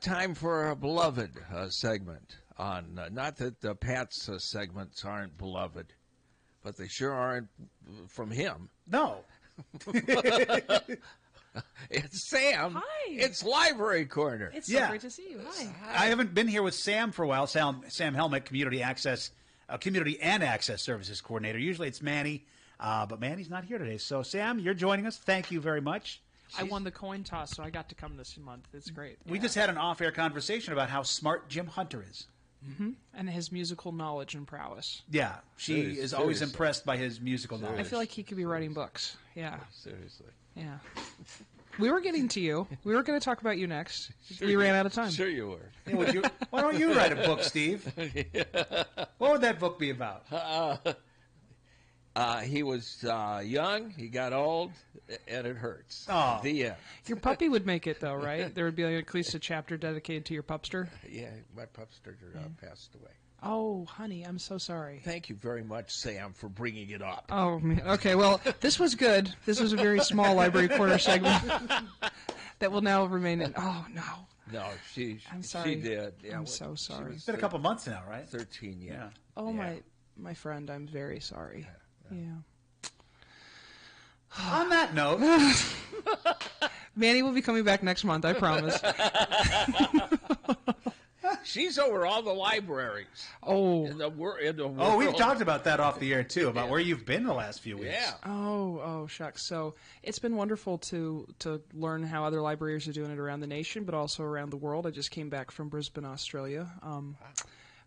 time for a beloved segment on, not that Pat's segments aren't beloved, but they sure aren't from him. No. It's Sam. Hi. It's Library Corner. It's so great to see you. Hi. I haven't been here with Sam for a while. Sam Helmick, Community and Access Services Coordinator. Usually it's Manny, but Manny's not here today. So, Sam, you're joining us. Thank you very much. I won the coin toss, so I got to come this month. It's great. We just had an off-air conversation about how smart Jim Hunter is. Mm-hmm. And his musical knowledge and prowess. Yeah, she is always impressed by his musical knowledge. I feel like he could be writing books. Yeah. Seriously. Yeah. We were getting to you. We were going to talk about you next. We ran out of time. Sure you were. Yeah, why don't you write a book, Steve? What would that book be about? He was young, he got old, and it hurts. Oh. The end. Your puppy would make it, though, right? There would be at least a chapter dedicated to your pupster? Yeah, my pupster passed away. Oh, honey, I'm so sorry. Thank you very much, Sam, for bringing it up. Oh, man. Okay, well, this was good. This was a very small Library Corner segment that will now remain in. Oh, no. No, I'm sorry. She did. Yeah, I'm so sorry. It's been a couple months now, right? 13, yeah. Oh, yeah. my friend, I'm very sorry. Yeah. On that note, Manny will be coming back next month, I promise. She's over all the libraries. Oh. In the world. Oh, we've talked about that off the air, too, about where you've been the last few weeks. Yeah. Oh, shucks. So it's been wonderful to learn how other libraries are doing it around the nation, but also around the world. I just came back from Brisbane, Australia.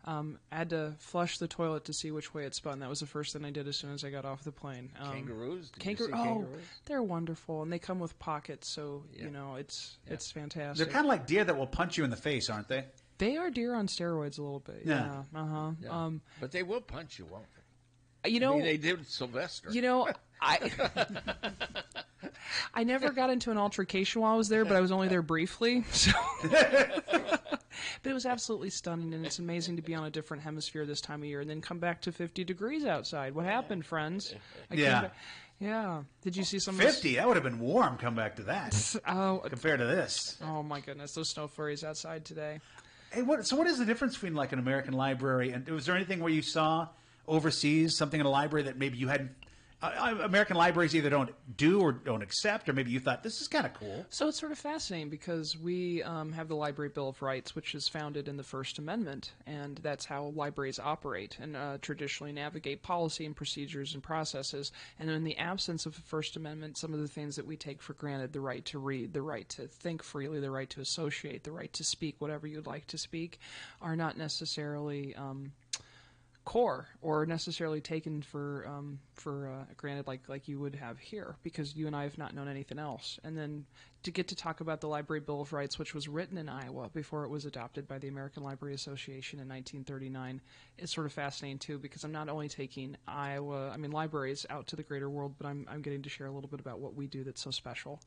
I had to flush the toilet to see which way it spun. That was the first thing I did as soon as I got off the plane. Kangaroos? Kangaroos? They're wonderful, and they come with pockets, so, it's fantastic. They're kind of like deer that will punch you in the face, aren't they? They are deer on steroids a little bit. Yeah. Uh-huh. Yeah. But they will punch you, won't they? You know, I mean, they did Sylvester. You know, I never got into an altercation while I was there, but I was only there briefly. So. But it was absolutely stunning, and it's amazing to be on a different hemisphere this time of year and then come back to 50 degrees outside. What happened, friends? Yeah. Did you see some 50? That would have been warm, come back to that. Compared to this. Oh, my goodness. Those snow flurries outside today. Hey, what is the difference between like an American library and was there anything where you saw overseas something in a library that maybe you hadn't? American libraries either don't do or don't accept, or maybe you thought this is kind of cool. So it's sort of fascinating because we have the Library Bill of Rights, which is founded in the First Amendment, and that's how libraries operate and traditionally navigate policy and procedures and processes. And in the absence of the First Amendment, some of the things that we take for granted, the right to read, the right to think freely, the right to associate, the right to speak whatever you'd like to speak, are not necessarily core or necessarily taken for granted like you would have here, because you and I have not known anything else. And then to get to talk about the Library Bill of Rights, which was written in Iowa before it was adopted by the American Library Association in 1939, is sort of fascinating too, because I'm not only taking libraries out to the greater world, but I'm getting to share a little bit about what we do that's so special.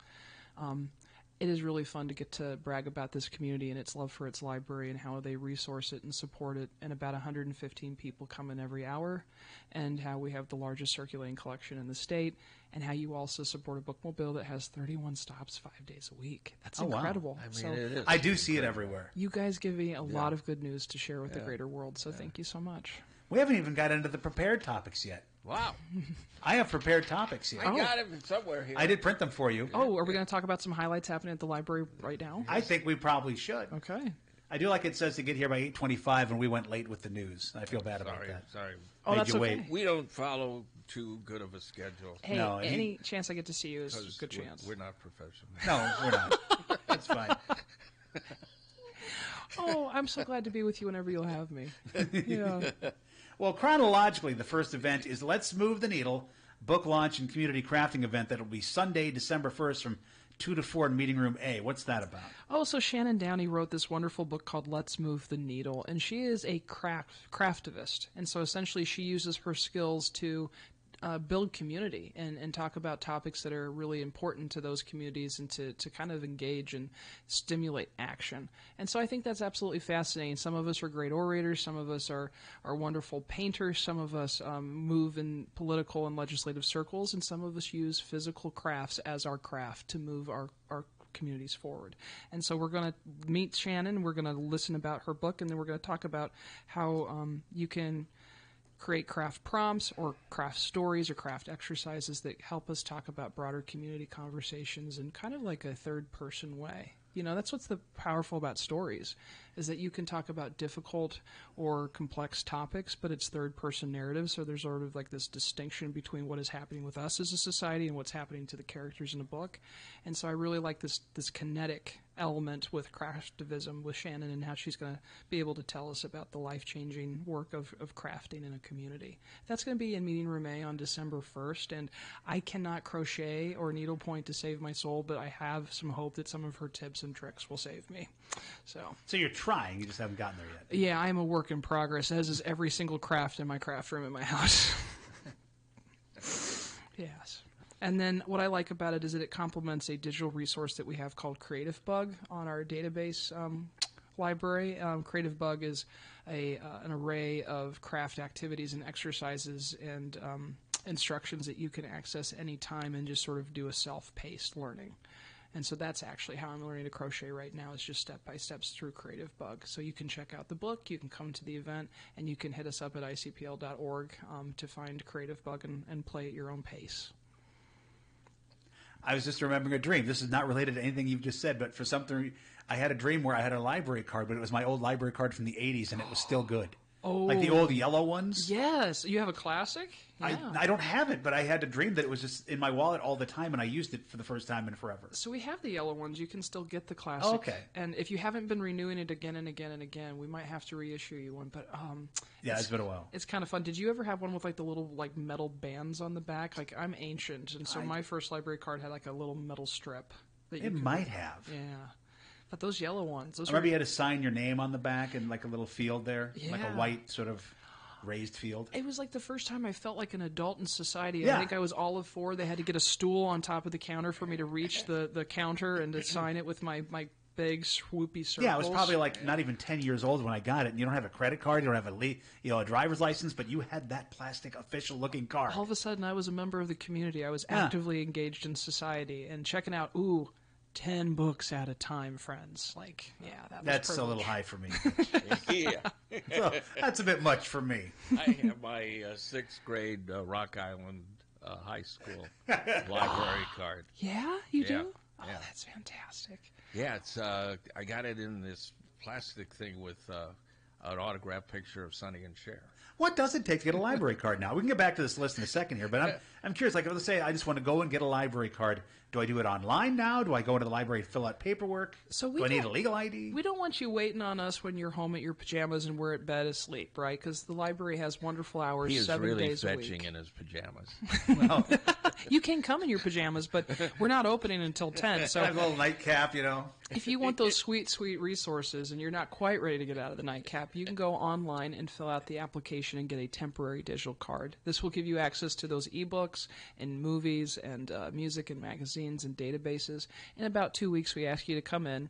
It is really fun to get to brag about this community and its love for its library and how they resource it and support it, and about 115 people come in every hour, and how we have the largest circulating collection in the state, and how you also support a bookmobile that has 31 stops 5 days a week. That's incredible. Wow. I mean, it is. I do see it everywhere. You guys give me a lot of good news to share with the greater world, so thank you so much. We haven't even got into the prepared topics yet. Wow. I have prepared topics here. I got them somewhere here. I did print them for you. Oh, are we going to talk about some highlights happening at the library right now? I think we probably should. Okay. I do like it says to get here by 8:25, and we went late with the news. I feel bad about that. Sorry. Oh, that's okay. Wait. We don't follow too good of a schedule. Hey, No, any chance I get to see you is a good chance. We're not professional. No, we're not. It's fine. Oh, I'm so glad to be with you whenever you'll have me. Yeah. Well, chronologically, the first event is Let's Move the Needle, book launch and community crafting event that will be Sunday, December 1st from 2 to 4 in Meeting Room A. What's that about? Oh, so Shannon Downey wrote this wonderful book called Let's Move the Needle, and she is a craftivist. And so essentially she uses her skills to build community and talk about topics that are really important to those communities, and to kind of engage and stimulate action. And so I think that's absolutely fascinating. Some of us are great orators, some of us are wonderful painters, some of us move in political and legislative circles, and some of us use physical crafts as our craft to move our communities forward. And so we're going to meet Shannon, we're going to listen about her book, and then we're going to talk about how you can create craft prompts or craft stories or craft exercises that help us talk about broader community conversations in kind of like a third-person way. That's what's powerful about stories, is that you can talk about difficult or complex topics, but it's third-person narrative, so there's sort of like this distinction between what is happening with us as a society and what's happening to the characters in the book. And so I really like this kinetic element with craftivism with Shannon and how she's going to be able to tell us about the life-changing work of crafting in a community. That's going to be in Meeting Room A on December 1st, and I cannot crochet or needlepoint to save my soul, but I have some hope that some of her tips and tricks will save me. So you're trying, you just haven't gotten there yet. Yeah, I am a work in progress, as is every single craft in my craft room in my house. Yes. And then what I like about it is that it complements a digital resource that we have called Creative Bug on our database library. Creative Bug is an array of craft activities and exercises and instructions that you can access anytime and just sort of do a self-paced learning. And so that's actually how I'm learning to crochet right now, is just step-by-steps through Creative Bug. So you can check out the book, you can come to the event, and you can hit us up at icpl.org to find Creative Bug and play at your own pace. I was just remembering a dream. This is not related to anything you've just said, but for something, I had a dream where I had a library card, but it was my old library card from the 80s, and it was still good. Oh. Like the old yellow ones? Yes. You have a classic? Yeah. I don't have it, but I had a dream that it was just in my wallet all the time, and I used it for the first time in forever. So we have the yellow ones. You can still get the classic. Oh, okay. And if you haven't been renewing it again and again and again, we might have to reissue you one. But yeah, it's been a while. It's kind of fun. Did you ever have one with like the little like metal bands on the back? Like I'm ancient, and so my first library card had like a little metal strip. It might have. Yeah. But those yellow ones. I remember you had to sign your name on the back and like a little field there, like a Yeah. white sort of raised field. It was like the first time I felt like an adult in society. Yeah. I think I was all of 4. They had to get a stool on top of the counter for me to reach the counter and to sign it with my big swoopy circles. Yeah, I was probably like not even 10 years old when I got it. And you don't have a credit card, you don't have a driver's license, but you had that plastic official looking card. All of a sudden, I was a member of the community. I was actively engaged in society and checking out, 10 books at a time, friends. Like, yeah, that's privilege. a little high for me. Yeah. So, that's a bit much for me. I have my 6th grade Rock Island high school library card. Yeah, you do? Yeah, Oh, yeah. that's fantastic. Yeah, it's I got it in this plastic thing with an autographed picture of Sonny and Cher. What does it take to get a library card now? We can get back to this list in a second here, but I'm curious. Like, let's say I just want to go and get a library card. Do I do it online now? Do I go into the library and fill out paperwork? Do I need a legal ID? We don't want you waiting on us when you're home at your pajamas and we're at bed asleep, right? Because the library has wonderful hours, He is 7 really days a fetching week. in his pajamas. Well, You can come in your pajamas, but we're not opening until 10. So I have a little nightcap, if you want those sweet, sweet resources and you're not quite ready to get out of the nightcap, you can go online and fill out the application and get a temporary digital card. This will give you access to those ebooks and movies and music and magazines and databases. In about 2 weeks, we ask you to come in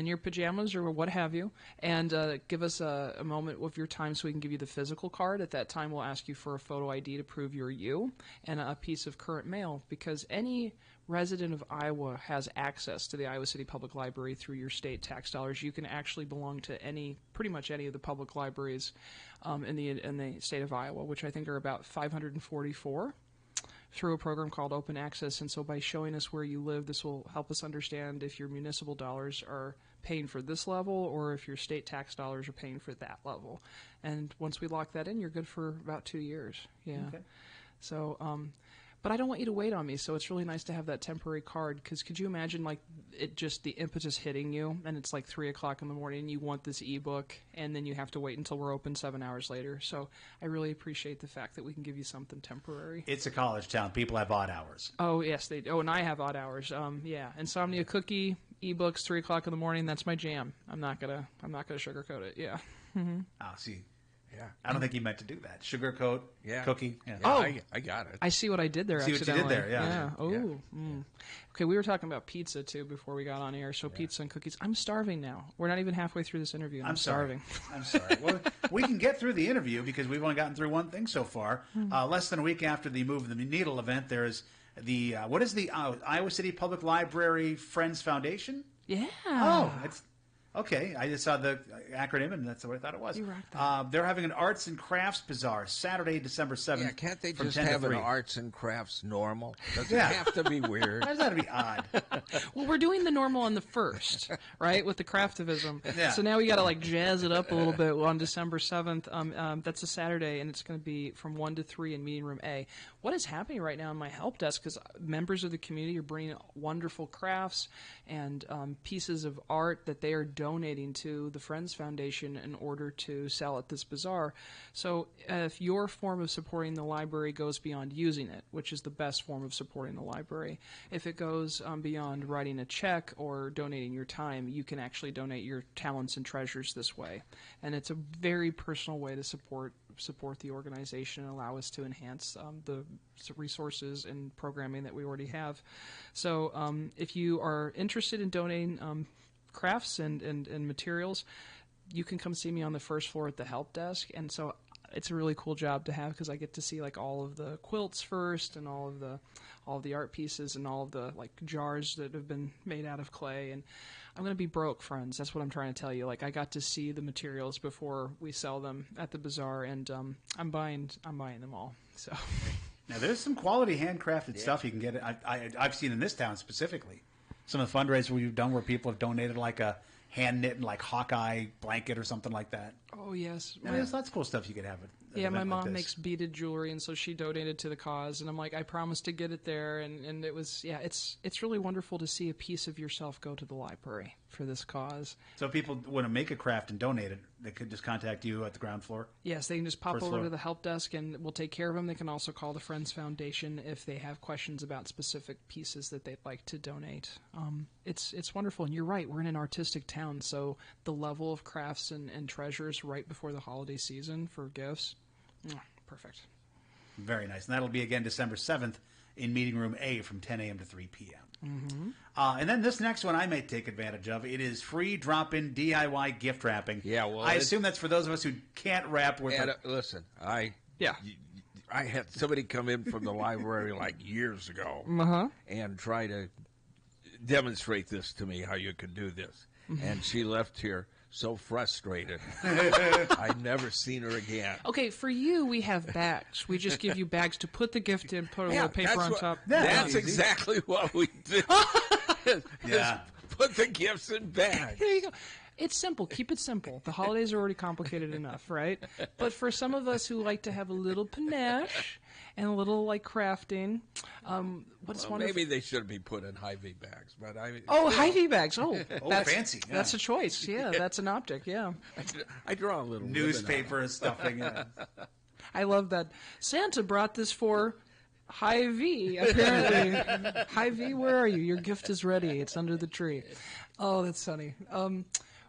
your pajamas or what have you, and give us a moment of your time so we can give you the physical card. At that time, we'll ask you for a photo ID to prove you're you and a piece of current mail, because any resident of Iowa has access to the Iowa City Public Library through your state tax dollars. You can actually belong to pretty much any of the public libraries in the state of Iowa, which I think are about 544. Through a program called Open Access. And so by showing us where you live, this will help us understand if your municipal dollars are paying for this level or if your state tax dollars are paying for that level. And once we lock that in, you're good for about 2 years. Yeah. Okay. So, but I don't want you to wait on me, so it's really nice to have that temporary card, because could you imagine like it just the impetus hitting you and it's like 3 o'clock in the morning and you want this ebook and then you have to wait until we're open 7 hours later. So I really appreciate the fact that we can give you something temporary. It's a college town. People have odd hours. Oh yes, they do. Oh, and I have odd hours. Yeah, Insomnia Cookie, ebooks, 3 o'clock in the morning. That's my jam. I'm not gonna sugarcoat it. Yeah. Oh, see. Yeah. I don't think he meant to do that. Sugarcoat, Yeah. cookie. Yeah. Oh. I got it. I see what I did there. See what you did accidentally. there, yeah. Oh. Yeah. Okay, we were talking about pizza too before we got on air. So pizza and cookies. I'm starving now. We're not even halfway through this interview. And I'm starving. I'm sorry. Well, we can get through the interview because we've only gotten through one thing so far. Less than a week after the Move the Needle event, there is the what is the Iowa City Public Library Friends Foundation? Yeah. Oh, it's okay. I just saw the acronym, and that's what I thought it was. You rocked that. They're having an arts and crafts bazaar Saturday, December 7th. Yeah, can't they from just 10 to have an 3. arts and crafts normal? Does Yeah. it have to be weird? Why does that have to be odd? Well, we're doing the normal on the 1st, right, with the craftivism. Yeah. So now we got to like jazz it up a little bit on December 7th. That's a Saturday, and it's going to be from 1 to 3 in Meeting Room A. What is happening right now in my help desk, because members of the community are bringing wonderful crafts and pieces of art that they are donating to the Friends Foundation in order to sell at this bazaar. So if your form of supporting the library goes beyond using it, which is the best form of supporting the library, if it goes beyond writing a check or donating your time, you can actually donate your talents and treasures this way. And it's a very personal way to support the organization and allow us to enhance the resources and programming that we already have. So if you are interested in donating crafts and materials, you can come see me on the first floor at the help desk. And so it's a really cool job to have, because I get to see like all of the quilts first, and all of the art pieces, and all of the like jars that have been made out of clay. And I'm going to be broke, friends. That's what I'm trying to tell you. Like, I got to see the materials before we sell them at the bazaar, and I'm buying them all. So Now, there's some quality handcrafted stuff you can get. I've seen in this town specifically. Some of the fundraisers we've done where people have donated like a hand-knit like Hawkeye blanket or something like that. oh yes, Yeah, there's lots of cool stuff you could have. At yeah, an my event like mom this. makes beaded jewelry, and so she donated to the cause. And I'm like, I promised to get it there, and it was, yeah, it's really wonderful to see a piece of yourself go to the library for this cause. So if people want to make a craft and donate it, they could just contact you at the ground floor. Yes, they can just pop First over floor. to the help desk, and we'll take care of them. They can also call the Friends Foundation if they have questions about specific pieces that they'd like to donate. It's wonderful, and you're right. We're in an artistic town, so the level of crafts and treasures right before the holiday season for gifts, perfect. Very nice. And that'll be again December 7th in Meeting Room A from 10 a.m. to 3 p.m. Mm-hmm. And then this next one I may take advantage of. It is free drop-in DIY gift wrapping. Yeah, well, I assume that's for those of us who can't wrap with And, a listen, I had somebody come in from the library like years ago and try to demonstrate this to me, how you could do this. And she left here so frustrated. I've never seen her again. Okay, for you, we have bags. We just give you bags to put the gift in, put a little paper that's on what- top. That's easy. exactly what we do. Yeah. Put the gifts in bags. There you go. It's simple. Keep it simple. The holidays are already complicated enough, right? But for some of us who like to have a little panache and a little like crafting, what's Well, wonderful? maybe they should be put in Hy-Vee bags, but I Oh, Hy-Vee bags. Oh, that's fancy, yeah. That's a choice. Yeah, that's an optic. Yeah, I draw a little ribbon newspaper stuffing. Yeah. I love that. Santa brought this for Hy-Vee. Apparently, Hy-Vee, where are you? Your gift is ready. It's under the tree. Oh, that's funny.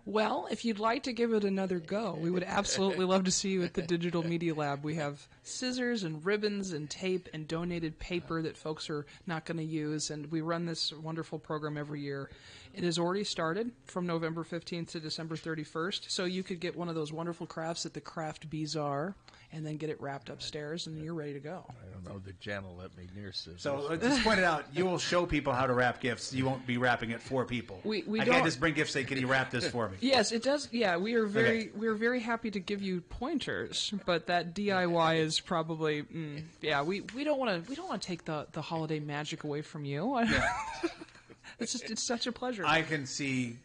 Well, if you'd like to give it another go, we would absolutely love to see you at the Digital Media Lab. We have scissors and ribbons and tape and donated paper that folks are not going to use, and we run this wonderful program every year. It has already started from November 15th to December 31st, so you could get one of those wonderful crafts at the Craft Bazaar and then get it wrapped upstairs, and you're ready to go. I don't know that Jen will let me near scissors. So just point it out. You will show people how to wrap gifts. You won't be wrapping it for people. We I don't- can't just bring gifts. Say, can you wrap this for me? Yes, it does. Yeah, we are very happy to give you pointers, but that DIY is probably we don't want to take the holiday magic away from you. It's such a pleasure. I can see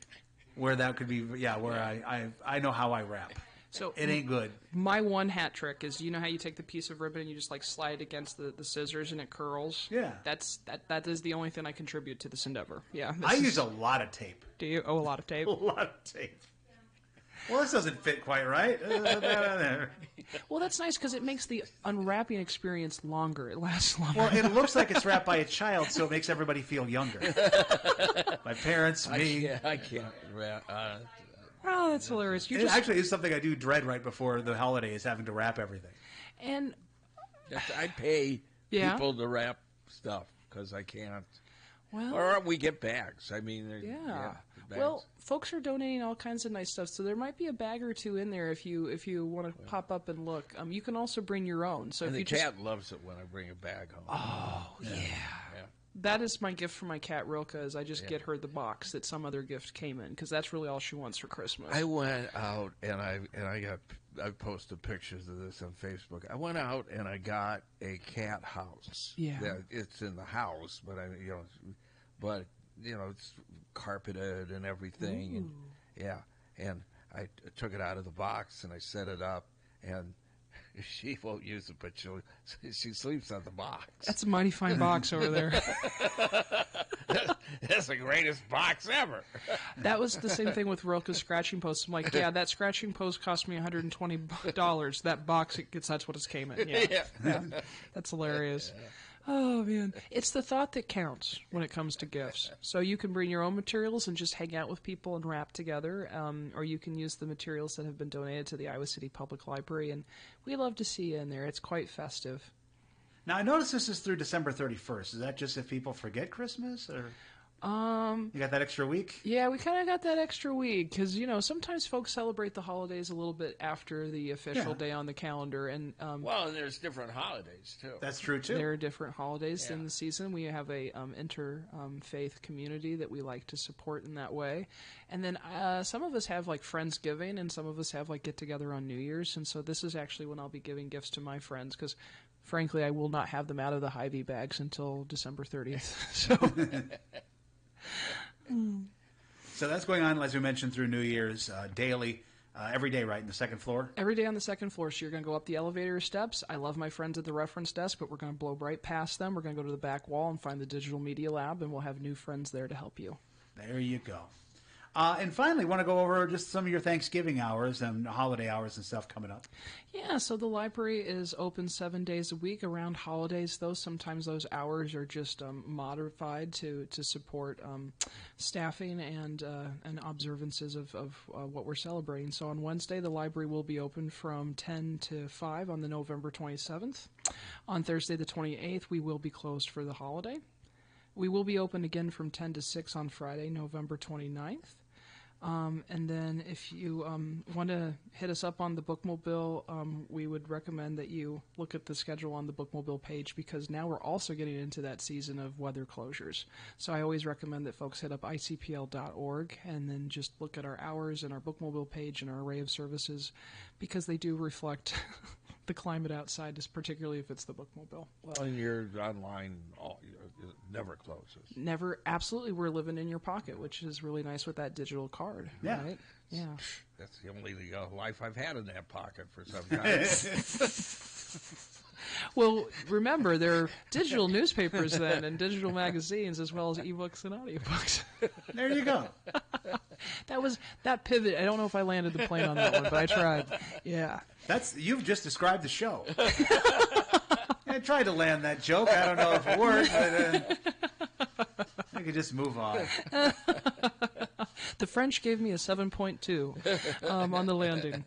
where that could be. Yeah, where I know how I wrap. So It ain't good. my one hat trick is, you know how you take the piece of ribbon and you just like slide it against the scissors and it curls? Yeah. That is the only thing I contribute to this endeavor. Yeah. I use a lot of tape. Do you? Oh, a lot of tape. A lot of tape. Well, this doesn't fit quite right. Well, Well, that's nice because it makes the unwrapping experience longer. It lasts longer. it looks like it's wrapped by a child, so it makes everybody feel younger. My parents, me. I can't. Oh, that's hilarious. You It just actually is something I do dread right before the holidays, having to wrap everything. and I pay Yeah? people to wrap stuff because I can't. well, Or we get bags. I mean, yeah. bags? Well, folks are donating all kinds of nice stuff, so there might be a bag or two in there if you want to pop up and look. You can also bring your own. So and if the you cat loves it when I bring a bag home. Oh, yeah. That is my gift for my cat, Rilke, is I just get her the box that some other gift came in, because that's really all she wants for Christmas. I went out, and I posted pictures of this on Facebook. I went out, and I got a cat house. Yeah. It's in the house, but it's carpeted and everything. And I took it out of the box, and I set it up, and she won't use it, but she sleeps on the box. That's a mighty fine box over there. That's the greatest box ever. That was the same thing with Rilke's scratching post. I'm like, yeah, that scratching post cost me $120. That box, that's what it came in. Yeah. That's hilarious. Yeah. Oh, man. It's the thought that counts when it comes to gifts. So you can bring your own materials and just hang out with people and wrap together, or you can use the materials that have been donated to the Iowa City Public Library, and we love to see you in there. It's quite festive. Now, I notice this is through December 31st. Is that just if people forget Christmas, or... You got that extra week? Yeah, we kind of got that extra week because, sometimes folks celebrate the holidays a little bit after the official day on the calendar. And and there's different holidays, too. That's true, too. There are different holidays in the season. We have a interfaith community that we like to support in that way. And then some of us have, like, Friendsgiving, and some of us have, like, get-together on New Year's. And so this is actually when I'll be giving gifts to my friends because, frankly, I will not have them out of the Hy-Vee bags until December 30th. So... So that's going on, as we mentioned, through New Year's daily, every day, right, in the second floor? Every day on the second floor. So you're going to go up the elevator steps. I love my friends at the reference desk, but we're going to blow right past them. We're going to go to the back wall and find the digital media lab, and we'll have new friends there to help you. There you go. And finally, want to go over just some of your Thanksgiving hours and holiday hours and stuff coming up. Yeah, so the library is open 7 days a week around holidays, though. Sometimes those hours are just modified to support staffing and observances of what we're celebrating. So on Wednesday, the library will be open from 10 to 5 on the November 27th. On Thursday, the 28th, we will be closed for the holiday. We will be open again from 10 to 6 on Friday, November 29th. And then if you want to hit us up on the Bookmobile, we would recommend that you look at the schedule on the Bookmobile page because now we're also getting into that season of weather closures. So I always recommend that folks hit up icpl.org and then just look at our hours and our Bookmobile page and our array of services because they do reflect the climate outside, particularly if it's the Bookmobile. Well, and your online never closes. Never, absolutely. We're living in your pocket, which is really nice with that digital card. Yeah. Right? Yeah. That's the only life I've had in that pocket for some time. Well, remember, there are digital newspapers then and digital magazines as well as ebooks and audiobooks. There you go. That pivot. I don't know if I landed the plane on that one, but I tried. Yeah. You've just described the show. I tried to land that joke. I don't know if it worked, but I could just move on. The French gave me a 7.2 on the landing.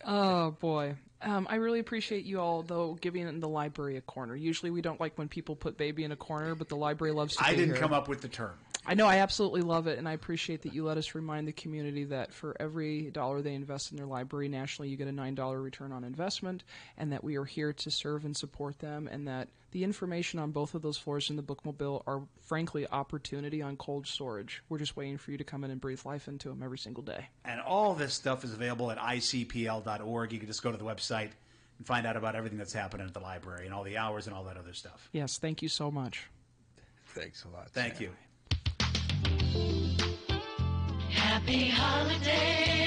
Oh, boy. I really appreciate you all, though, giving the library a corner. Usually we don't like when people put baby in a corner, but the library loves to be here. I didn't come up with the term. I know, I absolutely love it, and I appreciate that you let us remind the community that for every dollar they invest in their library nationally, you get a $9 return on investment, and that we are here to serve and support them, and that the information on both of those floors in the Bookmobile are, frankly, opportunity on cold storage. We're just waiting for you to come in and breathe life into them every single day. And all this stuff is available at icpl.org. You can just go to the website and find out about everything that's happening at the library and all the hours and all that other stuff. Yes, thank you so much. Thanks a lot. Thank you. Happy holidays.